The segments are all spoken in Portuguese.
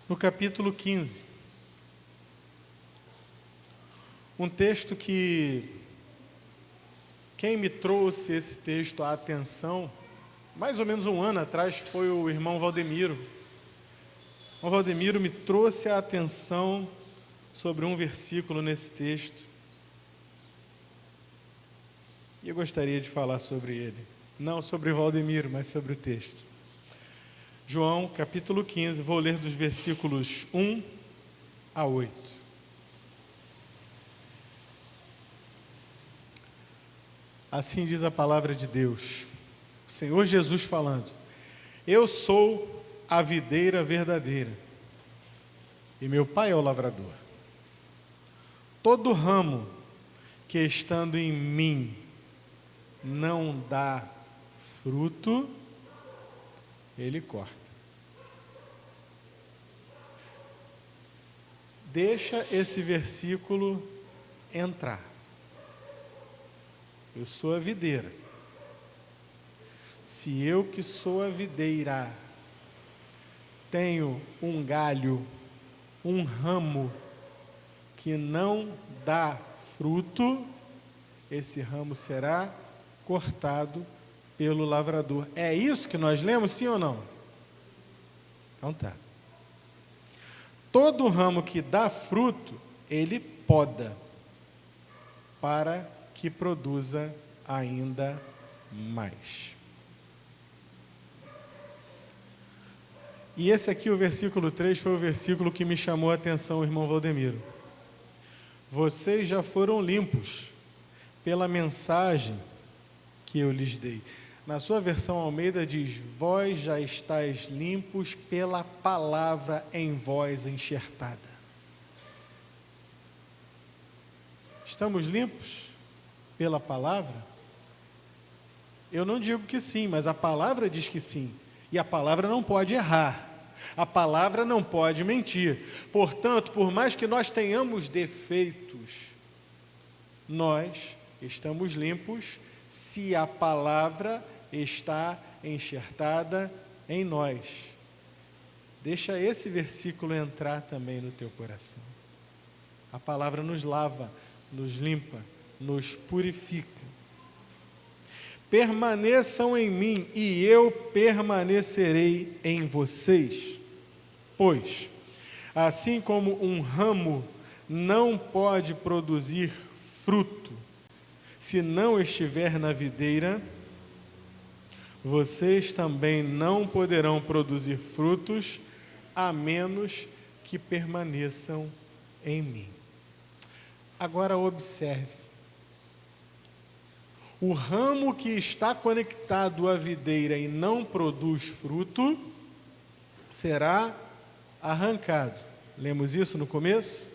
no capítulo 15. Um texto que quem me trouxe esse texto à atenção, mais ou menos um ano atrás, foi o irmão Valdemiro. O irmão Valdemiro me trouxe a atenção sobre um versículo nesse texto. E eu gostaria de falar sobre ele. Não sobre Valdemiro, mas sobre o texto. João, capítulo 15, vou ler dos versículos 1 a 8. Assim diz a palavra de Deus, o Senhor Jesus falando: Eu sou a videira verdadeira, e meu Pai é o lavrador. Todo ramo que estando em mim não dá fruto, Ele corta. Deixa esse versículo entrar. Eu sou a videira. Se eu que sou a videira tenho um galho, um ramo que não dá fruto, esse ramo será cortado pelo lavrador. É isso que nós lemos, sim ou não? Então tá. Todo ramo que dá fruto, ele poda, para que produza ainda mais. E esse aqui, o versículo 3, foi o versículo que me chamou a atenção, irmão Valdemiro. Vocês já foram limpos pela mensagem que eu lhes dei. Na sua versão Almeida diz: vós já estáis limpos pela palavra em vós enxertada. Estamos limpos pela palavra? Eu não digo que sim, mas a palavra diz que sim. E a palavra não pode errar. A palavra não pode mentir. Portanto, por mais que nós tenhamos defeitos, nós estamos limpos se a palavra está enxertada em nós. Deixa esse versículo entrar também no teu coração. A palavra nos lava, nos limpa, nos purifica. Permaneçam em mim e eu permanecerei em vocês. Pois, assim como um ramo não pode produzir fruto se não estiver na videira, vocês também não poderão produzir frutos a menos que permaneçam em mim. Agora observe. O ramo que está conectado à videira e não produz fruto, será arrancado. Lemos isso no começo?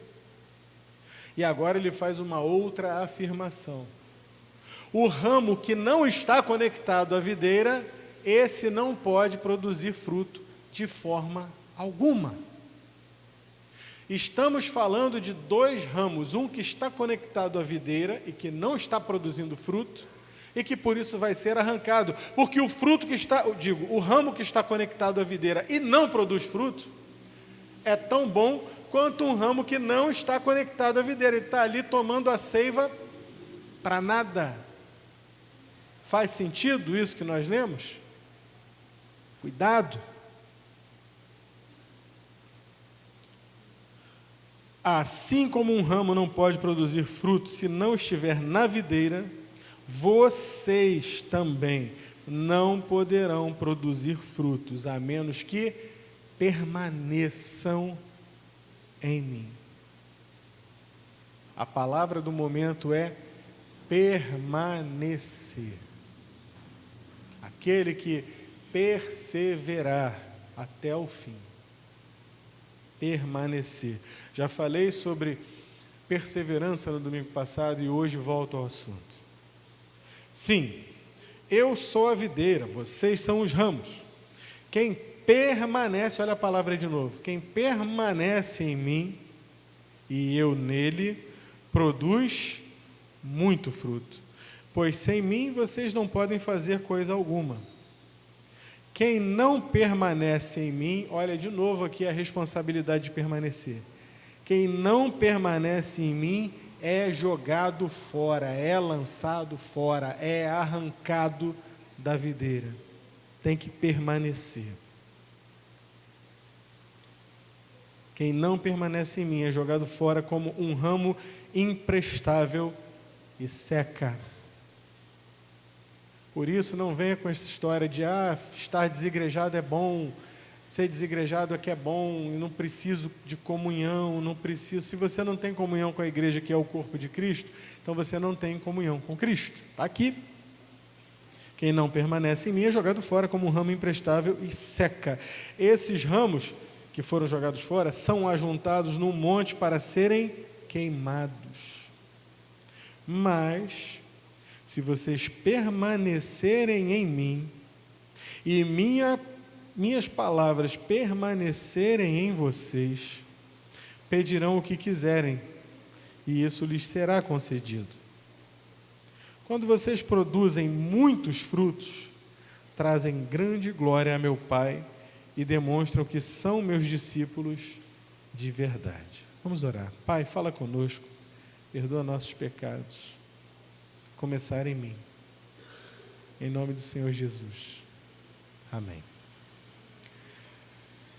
E agora ele faz uma outra afirmação. O ramo que não está conectado à videira, esse não pode produzir fruto de forma alguma. Estamos falando de dois ramos, um que está conectado à videira e que não está produzindo fruto, e que por isso vai ser arrancado, porque o fruto que está, o ramo que está conectado à videira e não produz fruto, é tão bom quanto um ramo que não está conectado à videira, ele está ali tomando a seiva para nada. Faz sentido isso que nós lemos? Cuidado. Assim como um ramo não pode produzir fruto se não estiver na videira, vocês também não poderão produzir frutos, a menos que permaneçam em mim. A palavra do momento é permanecer. Aquele que perseverar até o fim. Permanecer. Já falei sobre perseverança no domingo passado e hoje volto ao assunto. Sim, eu sou a videira, vocês são os ramos. Quem permanece, olha a palavra de novo, quem permanece em mim e eu nele, produz muito fruto. Pois sem mim vocês não podem fazer coisa alguma. Quem não permanece em mim, olha de novo aqui a responsabilidade de permanecer. Quem não permanece em mim é jogado fora, é lançado fora, é arrancado da videira. Tem que permanecer. Quem não permanece em mim é jogado fora como um ramo imprestável e seca. Por isso, não venha com essa história de estar desigrejado é bom, ser desigrejado é que é bom, e não preciso de comunhão, não preciso. Se você não tem comunhão com a igreja, que é o corpo de Cristo, então você não tem comunhão com Cristo. Está aqui. Quem não permanece em mim é jogado fora como um ramo imprestável e seca. Esses ramos que foram jogados fora são ajuntados num monte para serem queimados. Mas, se vocês permanecerem em mim e minhas palavras permanecerem em vocês, pedirão o que quiserem, e isso lhes será concedido. Quando vocês produzem muitos frutos, trazem grande glória a meu Pai e demonstram que são meus discípulos de verdade. Vamos orar. Pai, fala conosco, perdoa nossos pecados. Começar em mim. Em nome do Senhor Jesus. Amém.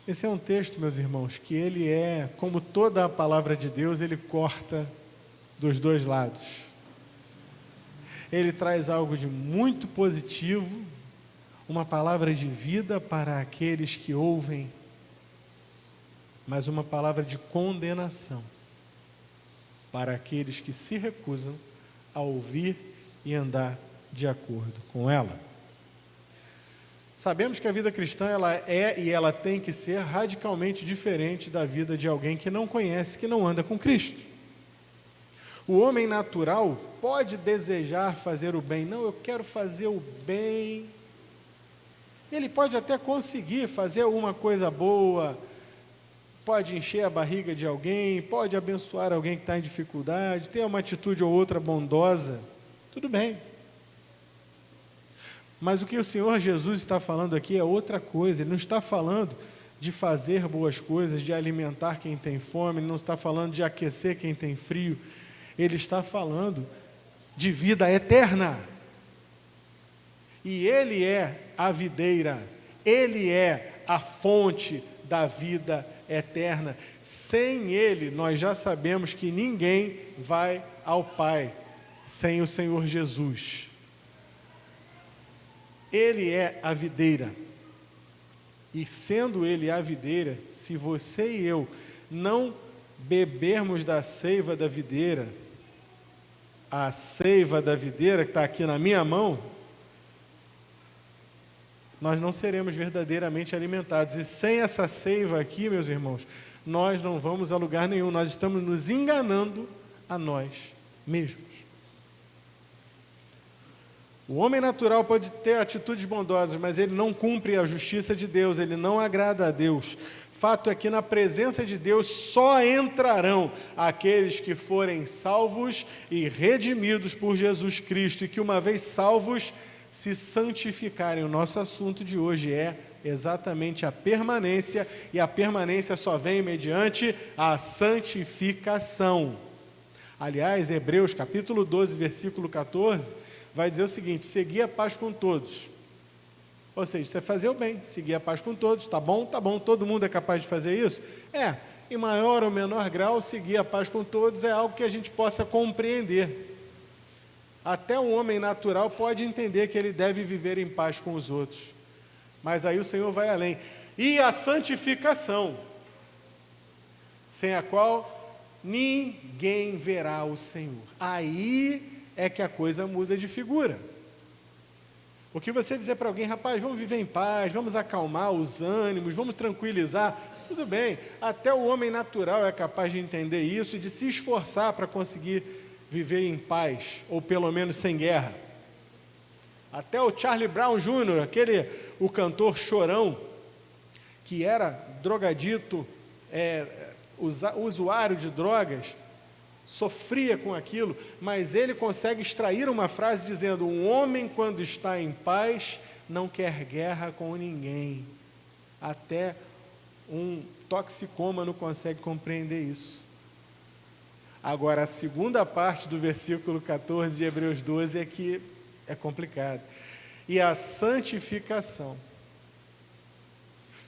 Esse é um texto, meus irmãos, que ele é, como toda a palavra de Deus, ele corta dos dois lados. Ele traz algo de muito positivo, uma palavra de vida para aqueles que ouvem, mas uma palavra de condenação para aqueles que se recusam a ouvir e andar de acordo com ela. Sabemos que a vida cristã ela é e ela tem que ser radicalmente diferente da vida de alguém que não conhece, que não anda com Cristo. O homem natural pode desejar fazer o bem. Não, eu quero fazer o bem. Ele pode até conseguir fazer alguma coisa boa, pode encher a barriga de alguém, pode abençoar alguém que está em dificuldade, ter uma atitude ou outra bondosa, tudo bem. Mas o que o Senhor Jesus está falando aqui é outra coisa. Ele não está falando de fazer boas coisas, de alimentar quem tem fome, ele não está falando de aquecer quem tem frio, ele está falando de vida eterna. E ele é a videira, ele é a fonte da vida eterna. Sem ele, nós já sabemos que ninguém vai ao Pai sem o Senhor Jesus. Ele é a videira. E sendo ele a videira, se você e eu não bebermos da seiva da videira, a seiva da videira que está aqui na minha mão, nós não seremos verdadeiramente alimentados. E sem essa seiva aqui, meus irmãos, nós não vamos a lugar nenhum. Nós estamos nos enganando a nós mesmos. O homem natural pode ter atitudes bondosas, mas ele não cumpre a justiça de Deus, ele não agrada a Deus. Fato é que na presença de Deus só entrarão aqueles que forem salvos e redimidos por Jesus Cristo, e que uma vez salvos, se santificarem. O nosso assunto de hoje é exatamente a permanência, e a permanência só vem mediante a santificação. Aliás, Hebreus capítulo 12, versículo 14, vai dizer o seguinte: seguir a paz com todos. Ou seja, você fazer o bem, seguir a paz com todos, tá bom, todo mundo é capaz de fazer isso? Em maior ou menor grau, seguir a paz com todos é algo que a gente possa compreender. Até um homem natural pode entender que ele deve viver em paz com os outros. Mas aí o Senhor vai além. E a santificação, sem a qual ninguém verá o Senhor. Aí é que a coisa muda de figura. O que você dizer para alguém: rapaz, vamos viver em paz, vamos acalmar os ânimos, vamos tranquilizar, tudo bem. Até o homem natural é capaz de entender isso e de se esforçar para conseguir viver em paz, ou pelo menos sem guerra. Até o Charlie Brown Jr., o cantor chorão, que era drogadito, usuário de drogas, sofria com aquilo, mas ele consegue extrair uma frase dizendo: um homem, quando está em paz, não quer guerra com ninguém. Até um toxicômano consegue compreender isso. Agora, a segunda parte do versículo 14 de Hebreus 12 é que é complicado. E a santificação.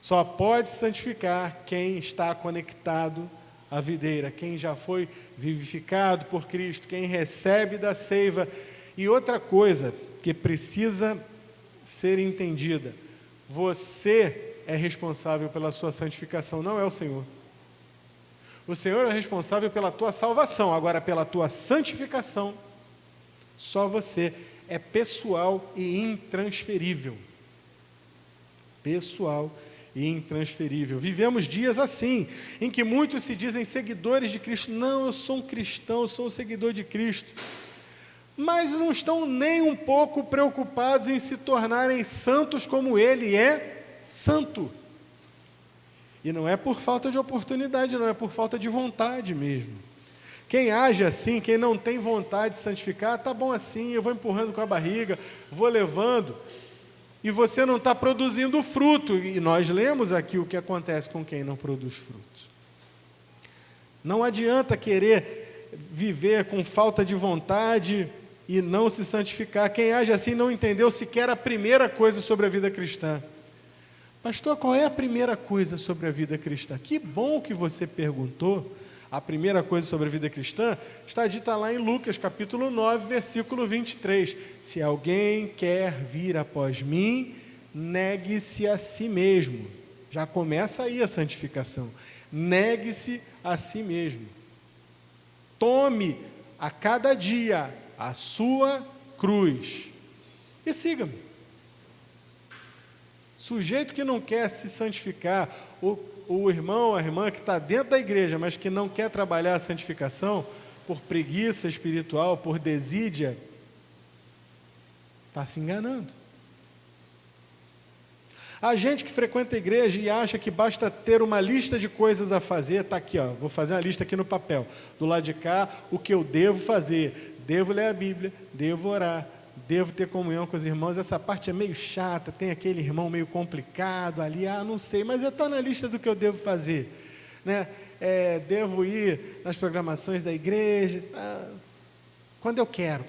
Só pode santificar quem está conectado à videira, quem já foi vivificado por Cristo, quem recebe da seiva. E outra coisa que precisa ser entendida: você é responsável pela sua santificação, não é o Senhor. O Senhor é responsável pela tua salvação, agora pela tua santificação, só você. É pessoal e intransferível. Pessoal e intransferível. Vivemos dias assim, em que muitos se dizem seguidores de Cristo. Não, eu sou um cristão, eu sou um seguidor de Cristo. Mas não estão nem um pouco preocupados em se tornarem santos como Ele é santo. E não é por falta de oportunidade, não é por falta de vontade mesmo. Quem age assim, quem não tem vontade de santificar, tá bom assim, eu vou empurrando com a barriga, vou levando, e você não está produzindo fruto. E nós lemos aqui o que acontece com quem não produz frutos. Não adianta querer viver com falta de vontade e não se santificar. Quem age assim não entendeu sequer a primeira coisa sobre a vida cristã. Pastor, qual é a primeira coisa sobre a vida cristã? Que bom que você perguntou. A primeira coisa sobre a vida cristã está dita lá em Lucas, capítulo 9, versículo 23. Se alguém quer vir após mim, negue-se a si mesmo. Já começa aí a santificação. Negue-se a si mesmo. Tome a cada dia a sua cruz e siga-me. Sujeito que não quer se santificar, o irmão, a irmã que está dentro da igreja, mas que não quer trabalhar a santificação, por preguiça espiritual, por desídia, está se enganando. A gente que frequenta a igreja e acha que basta ter uma lista de coisas a fazer, está aqui, ó, vou fazer uma lista aqui no papel, do lado de cá, o que eu devo fazer: devo ler a Bíblia, devo orar, devo ter comunhão com os irmãos. Essa parte é meio chata, tem aquele irmão meio complicado ali, não sei, mas está na lista do que eu devo fazer, né? Devo ir nas programações da igreja, quando eu quero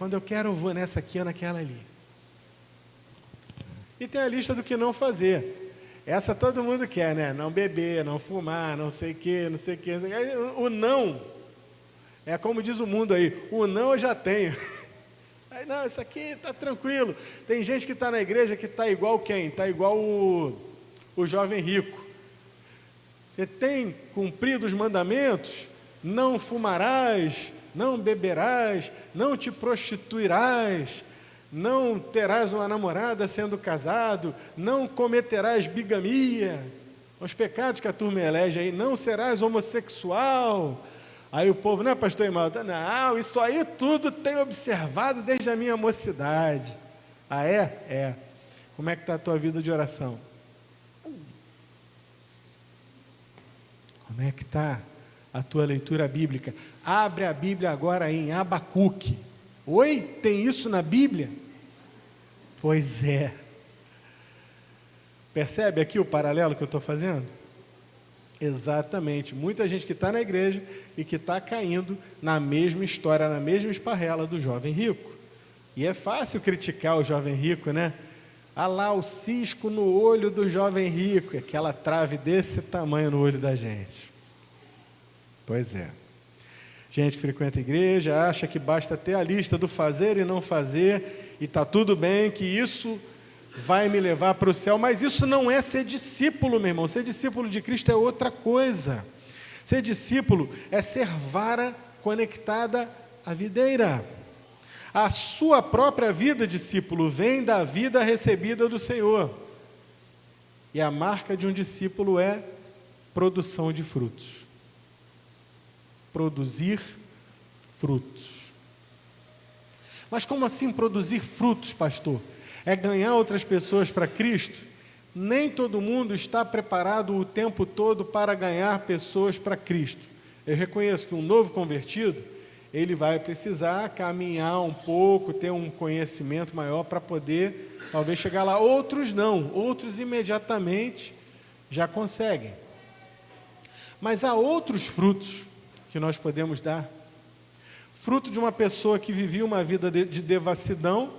eu vou nessa aqui ou naquela ali. E tem a lista do que não fazer. Essa todo mundo quer, né? Não beber, não fumar, não sei o que, não sei o que. O não, é como diz o mundo aí, o não eu já tenho. Aí, não, isso aqui está tranquilo. Tem gente que está na igreja que está igual quem? Está igual o jovem rico. Você tem cumprido os mandamentos? Não fumarás, não beberás, não te prostituirás, não terás uma namorada sendo casado, não cometerás bigamia. Os pecados que a turma elege aí, não serás homossexual. Aí o povo, né, pastor Imaldo? Não, isso aí tudo tenho observado desde a minha mocidade. Ah, é? É. Como é que está a tua vida de oração? Como é que está a tua leitura bíblica? Abre a Bíblia agora em Abacuque. Oi? Tem isso na Bíblia? Pois é. Percebe aqui o paralelo que eu estou fazendo? Exatamente, muita gente que está na igreja e que está caindo na mesma história, na mesma esparrela do jovem rico. E é fácil criticar o jovem rico, né? Ah lá, o cisco no olho do jovem rico, aquela trave desse tamanho no olho da gente. Pois é. Gente que frequenta a igreja, acha que basta ter a lista do fazer e não fazer, e está tudo bem, que isso vai me levar para o céu. Mas isso não é ser discípulo, meu irmão. Ser discípulo de Cristo é outra coisa. Ser discípulo é ser vara conectada à videira. A sua própria vida, discípulo, vem da vida recebida do Senhor. E a marca de um discípulo é produção de frutos. Produzir frutos. Mas como assim produzir frutos, pastor? É ganhar outras pessoas para Cristo? Nem todo mundo está preparado o tempo todo para ganhar pessoas para Cristo. Eu reconheço que um novo convertido, ele vai precisar caminhar um pouco, ter um conhecimento maior para poder talvez chegar lá. Outros não, outros imediatamente já conseguem. Mas há outros frutos que nós podemos dar. Fruto de uma pessoa que vivia uma vida de devassidão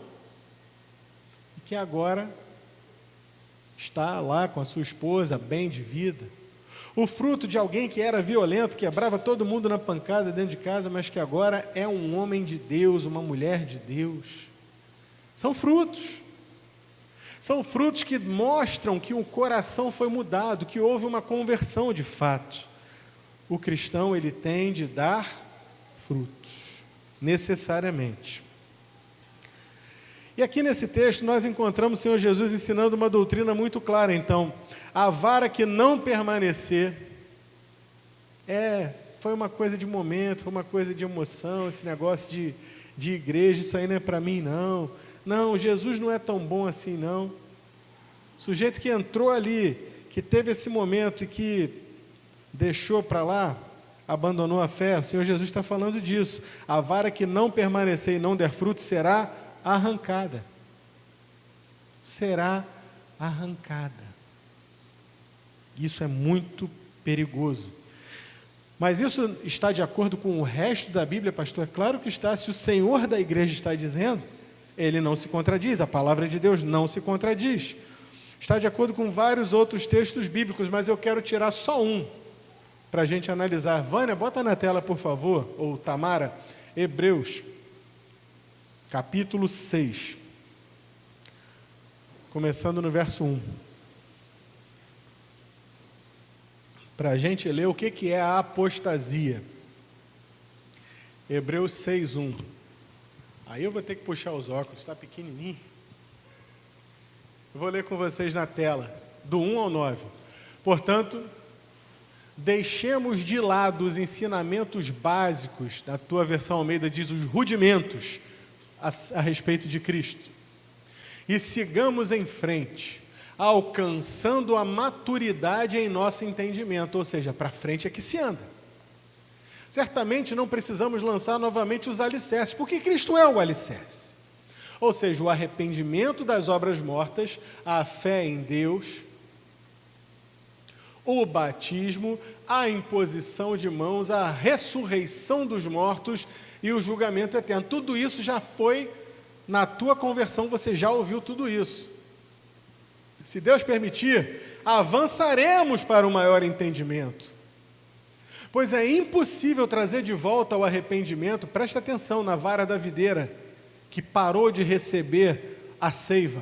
e que agora está lá com a sua esposa, bem de vida. O fruto de alguém que era violento, quebrava todo mundo na pancada dentro de casa, mas que agora é um homem de Deus, uma mulher de Deus. São frutos. São frutos que mostram que o coração foi mudado, que houve uma conversão de fato. O cristão, ele tem de dar frutos, necessariamente. E aqui nesse texto nós encontramos o Senhor Jesus ensinando uma doutrina muito clara. Então, a vara que não permanecer, foi uma coisa de momento, foi uma coisa de emoção, esse negócio de igreja, isso aí não é para mim não. Não, Jesus não é tão bom assim não. O sujeito que entrou ali, que teve esse momento e que deixou para lá, abandonou a fé, o Senhor Jesus está falando disso. A vara que não permanecer e não der fruto será arrancada. Será arrancada. Isso é muito perigoso. Mas isso está de acordo com o resto da Bíblia, pastor? É claro que está. Se o Senhor da igreja está dizendo, ele não se contradiz, a palavra de Deus não se contradiz. Está de acordo com vários outros textos bíblicos, mas eu quero tirar só um para a gente analisar. Vânia, bota na tela, por favor, ou Tamara, Hebreus, capítulo 6, começando no verso 1. Para a gente ler o que é a apostasia. Hebreus 6, 1. Aí eu vou ter que puxar os óculos, está pequenininho. Eu vou ler com vocês na tela, do 1 ao 9. Portanto, deixemos de lado os ensinamentos básicos, da tua versão Almeida diz os rudimentos, a respeito de Cristo. E sigamos em frente, alcançando a maturidade em nosso entendimento, ou seja, para frente é que se anda. Certamente não precisamos lançar novamente os alicerces, porque Cristo é o alicerce. Ou seja, o arrependimento das obras mortas, a fé em Deus, o batismo, a imposição de mãos, a ressurreição dos mortos e o julgamento eterno. Tudo isso já foi, na tua conversão, você já ouviu tudo isso. Se Deus permitir, avançaremos para o maior entendimento. Pois é impossível trazer de volta o arrependimento, presta atenção, na vara da videira, que parou de receber a seiva.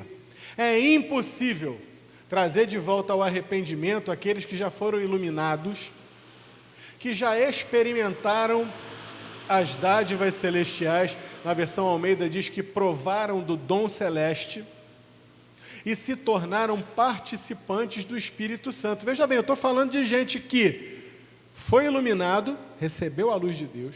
É impossível trazer de volta ao arrependimento aqueles que já foram iluminados, que já experimentaram as dádivas celestiais, na versão Almeida diz que provaram do dom celeste e se tornaram participantes do Espírito Santo. Veja bem, eu estou falando de gente que foi iluminado, recebeu a luz de Deus,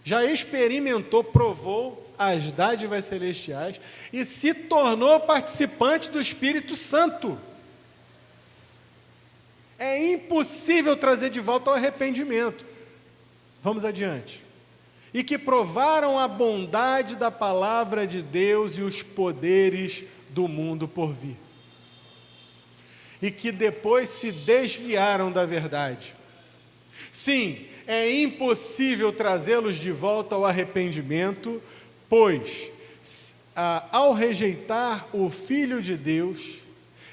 já experimentou, provou as dádivas celestiais e se tornou participante do Espírito Santo. É impossível trazer de volta o arrependimento. Vamos adiante. E que provaram a bondade da palavra de Deus e os poderes do mundo por vir. E que depois se desviaram da verdade. Sim, é impossível trazê-los de volta ao arrependimento, pois, ao rejeitar o Filho de Deus,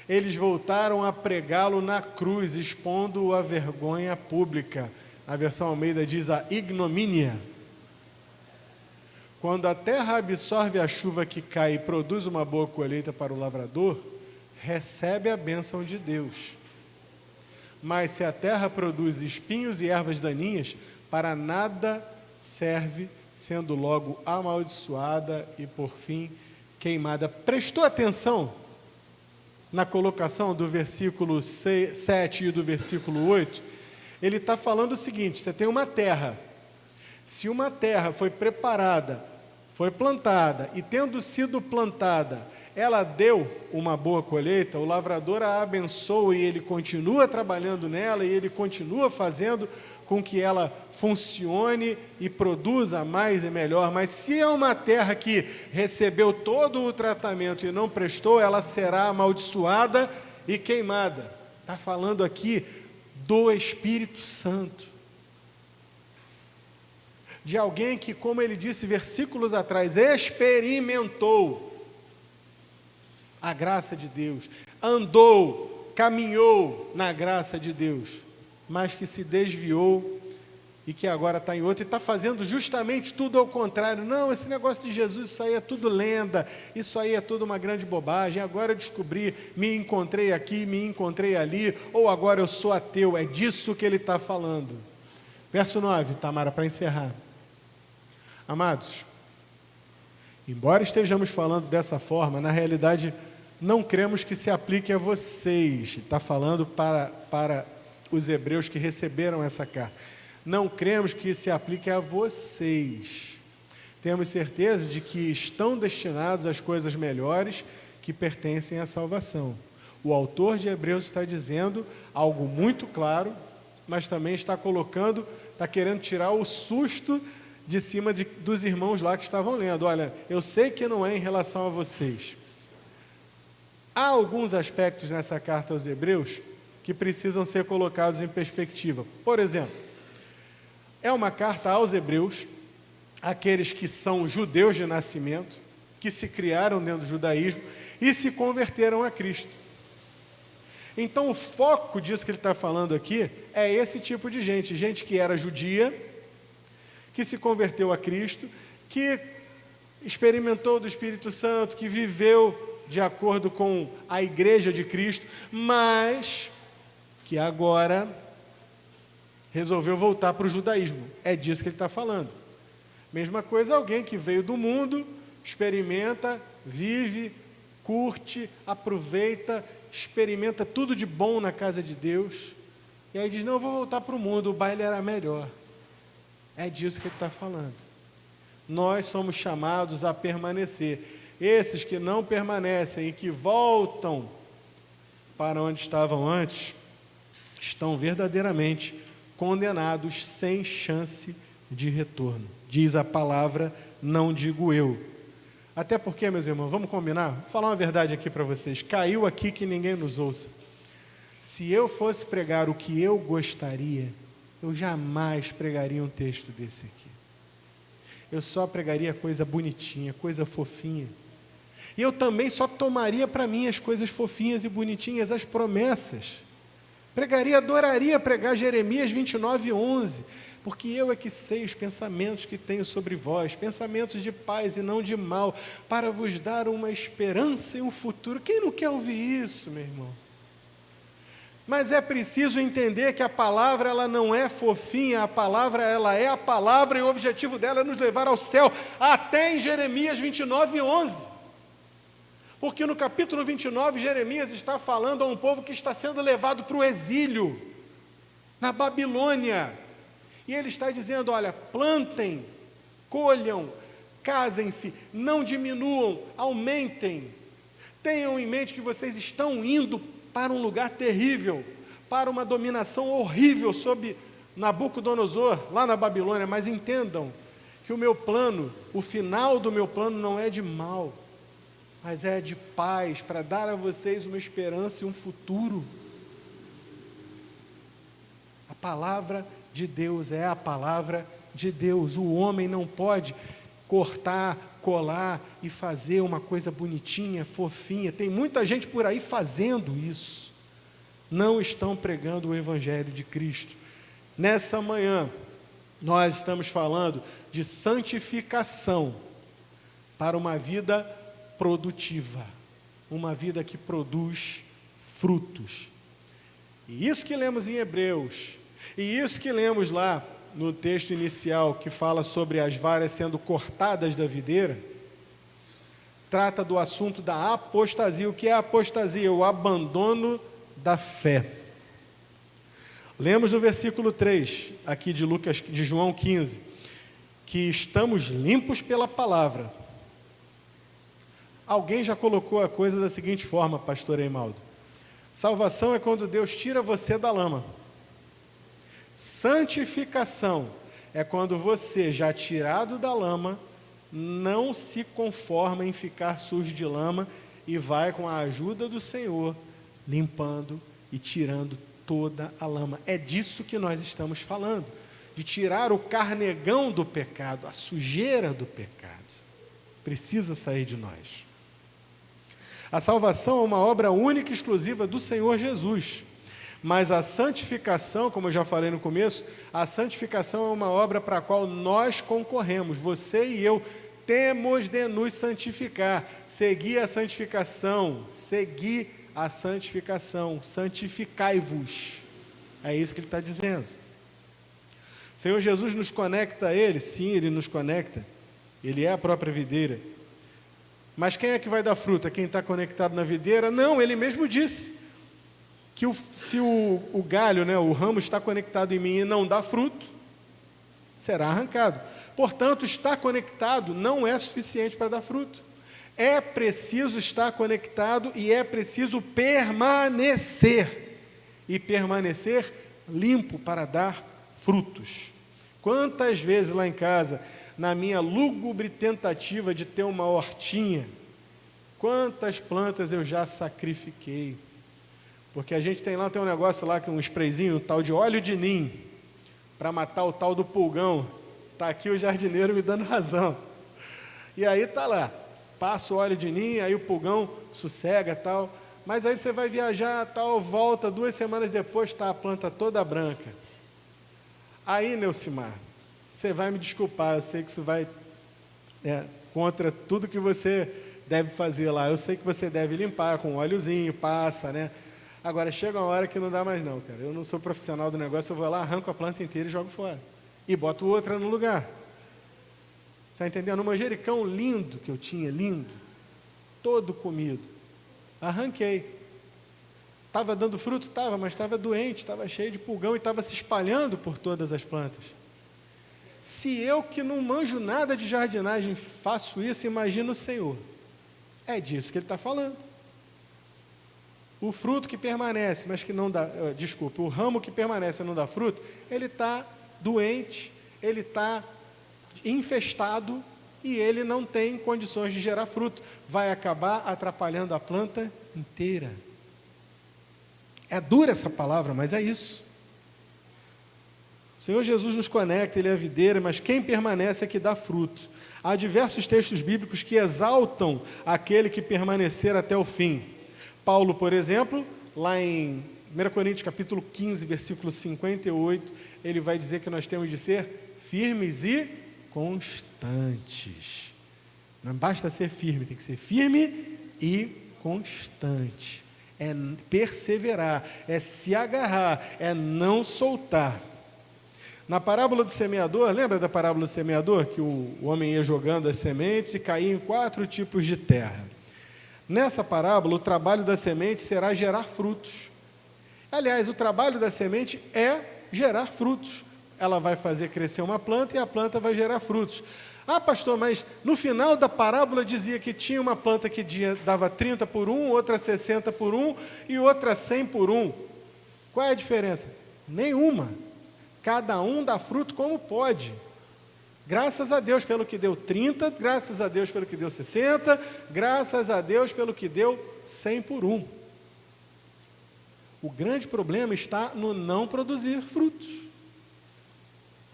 eles voltaram a pregá-lo na cruz, expondo-o à vergonha pública. A versão Almeida diz a ignomínia. Quando a terra absorve a chuva que cai e produz uma boa colheita para o lavrador, recebe a bênção de Deus. Mas se a terra produz espinhos e ervas daninhas, para nada serve, sendo logo amaldiçoada e, por fim, queimada. Prestou atenção na colocação do versículo 7 e do versículo 8? Ele está falando o seguinte: você tem uma terra. Se uma terra foi preparada, foi plantada, e tendo sido plantada, ela deu uma boa colheita, o lavrador a abençoa e ele continua trabalhando nela e ele continua fazendo com que ela funcione e produza mais e melhor. Mas se é uma terra que recebeu todo o tratamento e não prestou, ela será amaldiçoada e queimada. Está falando aqui do Espírito Santo. De alguém que, como ele disse versículos atrás, experimentou a graça de Deus, andou, caminhou na graça de Deus, mas que se desviou e que agora está em outra e está fazendo justamente tudo ao contrário. Não, esse negócio de Jesus, isso aí é tudo lenda, isso aí é tudo uma grande bobagem, agora eu descobri, me encontrei aqui, me encontrei ali, ou agora eu sou ateu. É disso que ele está falando. Verso 9, Tamara, para encerrar. Amados, embora estejamos falando dessa forma, na realidade não cremos que se aplique a vocês. Está falando para os hebreus que receberam essa carta. Não cremos que se aplique a vocês. Temos certeza de que estão destinados às coisas melhores que pertencem à salvação. O autor de Hebreus está dizendo algo muito claro, mas também está querendo tirar o susto de cima dos irmãos lá que estavam lendo. Olha, eu sei que não é em relação a vocês. Há alguns aspectos nessa carta aos Hebreus que precisam ser colocados em perspectiva. Por exemplo, é uma carta aos Hebreus, aqueles que são judeus de nascimento, que se criaram dentro do judaísmo e se converteram a Cristo. Então, o foco disso que ele está falando aqui é esse tipo de gente, gente que era judia, que se converteu a Cristo, que experimentou do Espírito Santo, que viveu de acordo com a igreja de Cristo, mas que agora resolveu voltar para o judaísmo. É disso que ele está falando. Mesma coisa, alguém que veio do mundo, experimenta, vive, curte, aproveita, experimenta tudo de bom na casa de Deus, e aí diz, não, eu vou voltar para o mundo, o baile era melhor. É disso que ele está falando. Nós somos chamados a permanecer. Esses que não permanecem e que voltam para onde estavam antes, estão verdadeiramente condenados sem chance de retorno. Diz a palavra, não digo eu. Até porque, meus irmãos, vamos combinar? Vou falar uma verdade aqui para vocês. Caiu aqui que ninguém nos ouça. Se eu fosse pregar o que eu gostaria, eu jamais pregaria um texto desse aqui. Eu só pregaria coisa bonitinha, coisa fofinha. E eu também só tomaria para mim as coisas fofinhas e bonitinhas, as promessas. Adoraria pregar Jeremias 29:11, porque eu é que sei os pensamentos que tenho sobre vós, pensamentos de paz e não de mal, para vos dar uma esperança e um futuro. Quem não quer ouvir isso, meu irmão? Mas é preciso entender que a palavra ela não é fofinha, a palavra ela é a palavra e o objetivo dela é nos levar ao céu, até em Jeremias 29:11. Porque no capítulo 29, Jeremias está falando a um povo que está sendo levado para o exílio, na Babilônia. E ele está dizendo, olha, plantem, colham, casem-se, não diminuam, aumentem. Tenham em mente que vocês estão indo para um lugar terrível, para uma dominação horrível sob Nabucodonosor, lá na Babilônia, mas entendam que o meu plano, o final do meu plano não é de mal, mas é de paz, para dar a vocês uma esperança e um futuro. A palavra de Deus é a palavra de Deus. O homem não pode cortar, colar e fazer uma coisa bonitinha, fofinha. Tem muita gente por aí fazendo isso. Não estão pregando o Evangelho de Cristo. Nessa manhã, nós estamos falando de santificação para uma vida produtiva, uma vida que produz frutos. E isso que lemos em Hebreus, e isso que lemos lá no texto inicial, que fala sobre as varas sendo cortadas da videira, trata do assunto da apostasia. O que é a apostasia? O abandono da fé. Lemos no versículo 3, aqui de João 15, que estamos limpos pela palavra. Alguém já colocou a coisa da seguinte forma, pastor Eimaldo: salvação é quando Deus tira você da lama. Santificação é quando você, já tirado da lama, não se conforma em ficar sujo de lama e vai, com a ajuda do Senhor, limpando e tirando toda a lama. É disso que nós estamos falando, de tirar o carnegão do pecado, a sujeira do pecado. Precisa sair de nós. A salvação é uma obra única e exclusiva do Senhor Jesus. Mas a santificação, como eu já falei no começo, a santificação é uma obra para a qual nós concorremos. Você e eu temos de nos santificar. Seguir a santificação. Seguir a santificação. Santificai-vos. É isso que ele está dizendo. O Senhor Jesus nos conecta a Ele? Sim, Ele nos conecta. Ele é a própria videira. Mas quem é que vai dar fruta? Quem está conectado na videira? Não, Ele mesmo disse que se o galho, né, o ramo está conectado em mim e não dá fruto, será arrancado. Portanto, estar conectado não é suficiente para dar fruto. É preciso estar conectado e é preciso permanecer. E permanecer limpo para dar frutos. Quantas vezes lá em casa, na minha lúgubre tentativa de ter uma hortinha, quantas plantas eu já sacrifiquei. Porque a gente tem um negócio lá, um sprayzinho, um tal de óleo de nim, para matar o tal do pulgão. Está aqui o jardineiro me dando razão. E aí está lá, passa o óleo de nim, aí o pulgão sossega tal. Mas aí você vai viajar, tal, volta, 2 semanas depois está a planta toda branca. Aí, Neucimar, você vai me desculpar, eu sei que isso vai contra tudo que você deve fazer lá. Eu sei que você deve limpar com um óleozinho, passa, né? Agora, chega uma hora que não dá mais não, cara. Eu não sou profissional do negócio, eu vou lá, arranco a planta inteira e jogo fora. E boto outra no lugar. Está entendendo? Um manjericão lindo que eu tinha, lindo, todo comido. Arranquei. Estava dando fruto? Estava, mas estava doente, estava cheio de pulgão e estava se espalhando por todas as plantas. Se eu, que não manjo nada de jardinagem, faço isso, imagina o Senhor. É disso que ele está falando. O fruto que permanece, mas que não dá, o ramo que permanece e não dá fruto, ele está doente, ele está infestado e ele não tem condições de gerar fruto. Vai acabar atrapalhando a planta inteira. É dura essa palavra, mas é isso. O Senhor Jesus nos conecta, Ele é a videira, mas quem permanece é que dá fruto. Há diversos textos bíblicos que exaltam aquele que permanecer até o fim. Paulo, por exemplo, lá em 1 Coríntios capítulo 15, versículo 58, ele vai dizer que nós temos de ser firmes e constantes. Não basta ser firme, tem que ser firme e constante. É perseverar, é se agarrar, é não soltar. Na parábola do semeador, lembra da parábola do semeador? Que o homem ia jogando as sementes e caía em 4 tipos de terra. Nessa parábola, o trabalho da semente será gerar frutos. Aliás, o trabalho da semente é gerar frutos. Ela vai fazer crescer uma planta e a planta vai gerar frutos. Ah, pastor, mas no final da parábola dizia que tinha uma planta que dava 30 por 1, outra 60 por 1 e outra 100 por 1. Qual é a diferença? Nenhuma. Cada um dá fruto como pode. Graças a Deus pelo que deu 30, graças a Deus pelo que deu 60, graças a Deus pelo que deu 100 por 1. O grande problema está no não produzir frutos.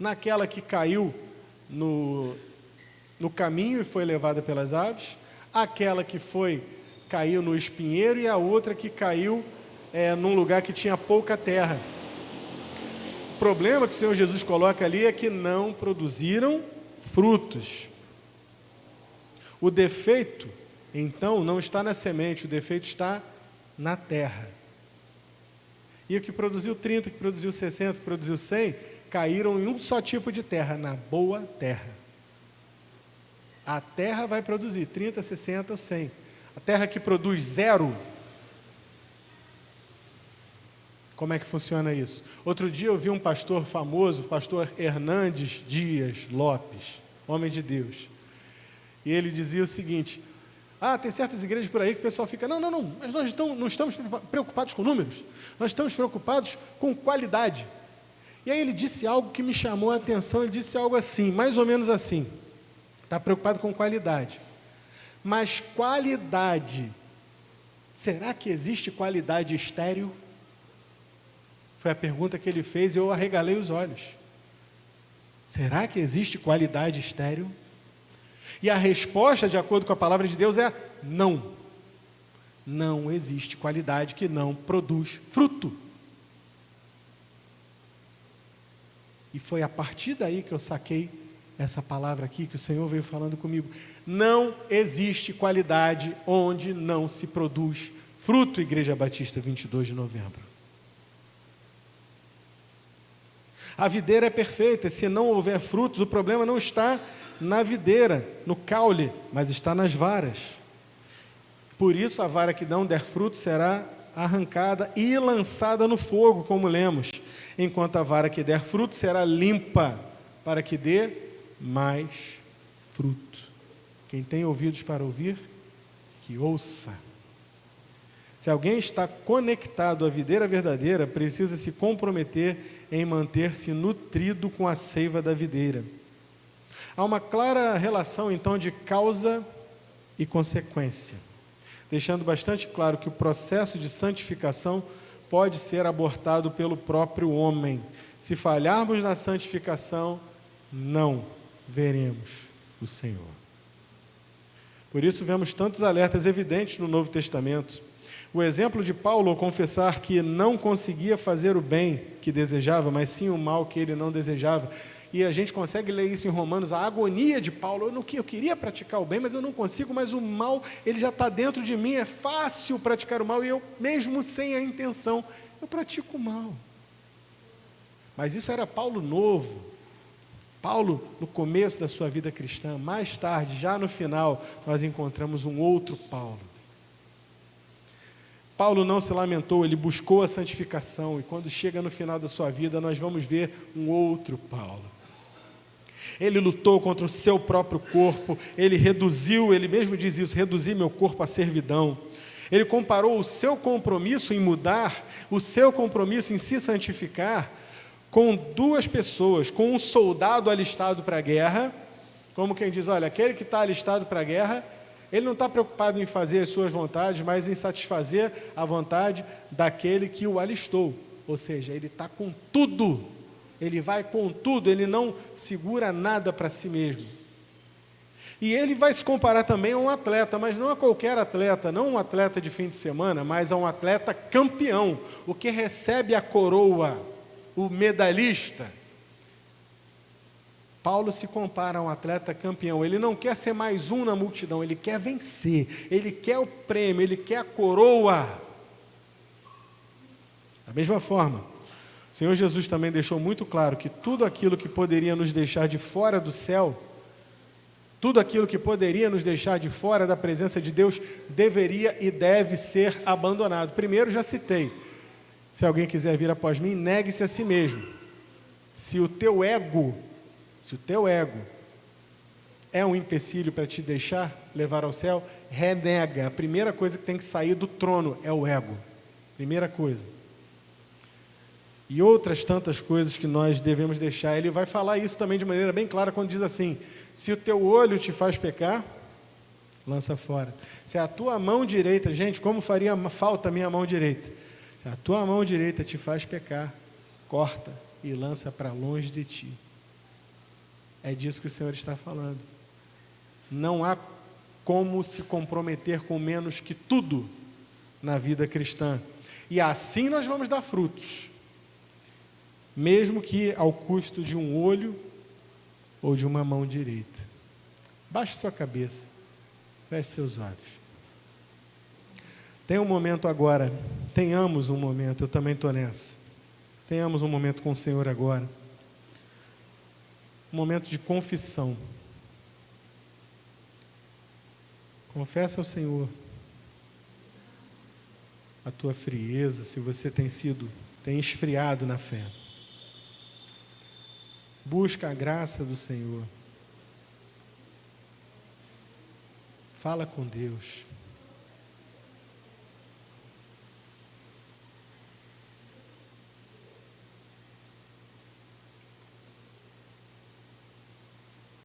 Naquela que caiu no caminho e foi levada pelas aves, aquela que caiu no espinheiro e a outra que caiu num lugar que tinha pouca terra. O problema que o Senhor Jesus coloca ali é que não produziram frutos. O defeito, então, não está na semente, o defeito está na terra. E o que produziu 30, que produziu 60, que produziu 100, caíram em um só tipo de terra, na boa terra. A terra vai produzir 30, 60 ou 100. A terra que produz 0, como é que funciona isso? Outro dia eu vi um pastor famoso, o pastor Hernandes Dias Lopes, homem de Deus. E ele dizia o seguinte: Tem certas igrejas por aí que o pessoal fica, não, mas nós não estamos preocupados com números, nós estamos preocupados com qualidade. E aí ele disse algo que me chamou a atenção, ele disse algo assim, mais ou menos assim, está preocupado com qualidade. Mas qualidade, será que existe qualidade estéril? Foi a pergunta que ele fez e eu arregalei os olhos. Será que existe qualidade estéril? E a resposta, de acordo com a palavra de Deus, é não. Não existe qualidade que não produz fruto. E foi a partir daí que eu saquei essa palavra aqui, que o Senhor veio falando comigo. Não existe qualidade onde não se produz fruto, Igreja Batista, 22 de novembro. A videira é perfeita, se não houver frutos, o problema não está na videira, no caule, mas está nas varas. Por isso a vara que não der fruto será arrancada e lançada no fogo, como lemos, enquanto a vara que der fruto será limpa, para que dê mais fruto. Quem tem ouvidos para ouvir, que ouça. Se alguém está conectado à videira verdadeira, precisa se comprometer em manter-se nutrido com a seiva da videira. Há uma clara relação, então, de causa e consequência, deixando bastante claro que o processo de santificação pode ser abortado pelo próprio homem. Se falharmos na santificação, não veremos o Senhor. Por isso vemos tantos alertas evidentes no Novo Testamento. O exemplo de Paulo ao confessar que não conseguia fazer o bem que desejava, mas sim o mal que ele não desejava. E a gente consegue ler isso em Romanos, a agonia de Paulo. Eu queria praticar o bem, mas eu não consigo, mas o mal, ele já está dentro de mim, é fácil praticar o mal, e eu, mesmo sem a intenção, eu pratico o mal. Mas isso era Paulo novo. Paulo, no começo da sua vida cristã, mais tarde, já no final, nós encontramos um outro Paulo. Paulo não se lamentou, ele buscou a santificação, e quando chega no final da sua vida, nós vamos ver um outro Paulo. Ele lutou contra o seu próprio corpo, ele mesmo diz isso, reduzi meu corpo à servidão. Ele comparou o seu compromisso em mudar, o seu compromisso em se santificar, com duas pessoas, com um soldado alistado para a guerra, como quem diz, olha, aquele que está alistado para a guerra, ele não está preocupado em fazer as suas vontades, mas em satisfazer a vontade daquele que o alistou. Ou seja, ele está com tudo, ele vai com tudo, ele não segura nada para si mesmo. E ele vai se comparar também a um atleta, mas não a qualquer atleta, não um atleta de fim de semana, mas a um atleta campeão, o que recebe a coroa, o medalhista. Paulo se compara a um atleta campeão, ele não quer ser mais um na multidão, ele quer vencer, ele quer o prêmio, ele quer a coroa. Da mesma forma, o Senhor Jesus também deixou muito claro que tudo aquilo que poderia nos deixar de fora do céu, tudo aquilo que poderia nos deixar de fora da presença de Deus, deveria e deve ser abandonado. Primeiro, já citei, se alguém quiser vir após mim, negue-se a si mesmo. Se o teu ego é um empecilho para te deixar levar ao céu, renega. A primeira coisa que tem que sair do trono é o ego. Primeira coisa. E outras tantas coisas que nós devemos deixar. Ele vai falar isso também de maneira bem clara quando diz assim, se o teu olho te faz pecar, lança fora. Se a tua mão direita, gente, como faria falta a minha mão direita? Se a tua mão direita te faz pecar, corta e lança para longe de ti. É disso que o Senhor está falando. Não há como se comprometer com menos que tudo na vida cristã. E assim nós vamos dar frutos. Mesmo que ao custo de um olho ou de uma mão direita. Baixe sua cabeça. Feche seus olhos. Tem um momento agora. Tenhamos um momento. Eu também estou nessa. Tenhamos um momento com o Senhor agora. Um momento de confissão. Confessa ao Senhor a tua frieza, se você tem esfriado na fé. Busca a graça do Senhor. Fala com Deus.